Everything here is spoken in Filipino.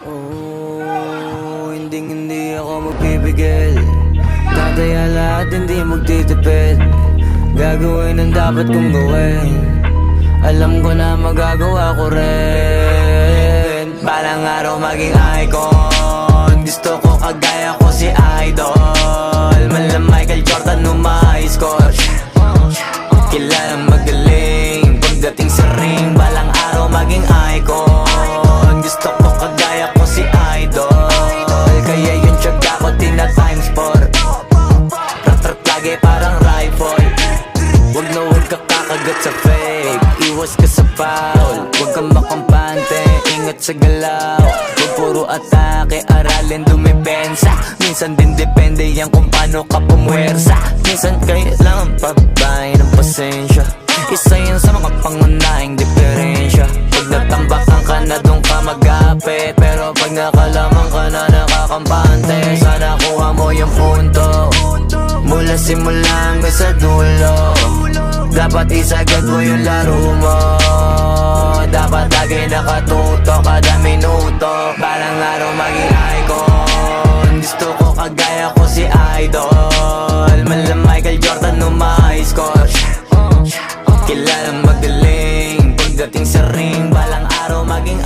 Oh, hindi ako magpipigil. Tataya lahat, hindi magtitipid. Gagawin ang dapat kong gawin. Alam ko na magagawa ko rin. Balang araw maging icon. Gusto ko kagaya ko si Idol. Mala Michael Jordan nung ma-high score. Kilalang magaling pagdating sa ring. Balang araw maging icon. Gusto ko kagaya ko si Idol. Kaya yung tiyaga ko tina-times 4. Rat-rat lagi parang rifle. Wag na wag ka kakagat sa fake. Iwas ka sa foul. Wag kang makampante, ingat sa galaw. Wag puro atake, aralin dumipensa. Minsan din depende yan kung paano ka pumwersa. Minsan kailangan pabay ng pasensya. Isa yan sa mga pangunahing diferensya. Pag natambakan ka na doon ka magapit. Pero pag nakalaman ka na nakakampante, sana kuha mo yung punto. Mula simula hanggang sa dulo. Dapat isagad mo yung laro mo. Dapat lagi nakatuto kada minuto. Balang araw maging icon. Gusto ko kagaya ko si Idol. Mala Michael Jordan nung ma-high score. Kilalang magaling pagdating sa ring. Balang araw maging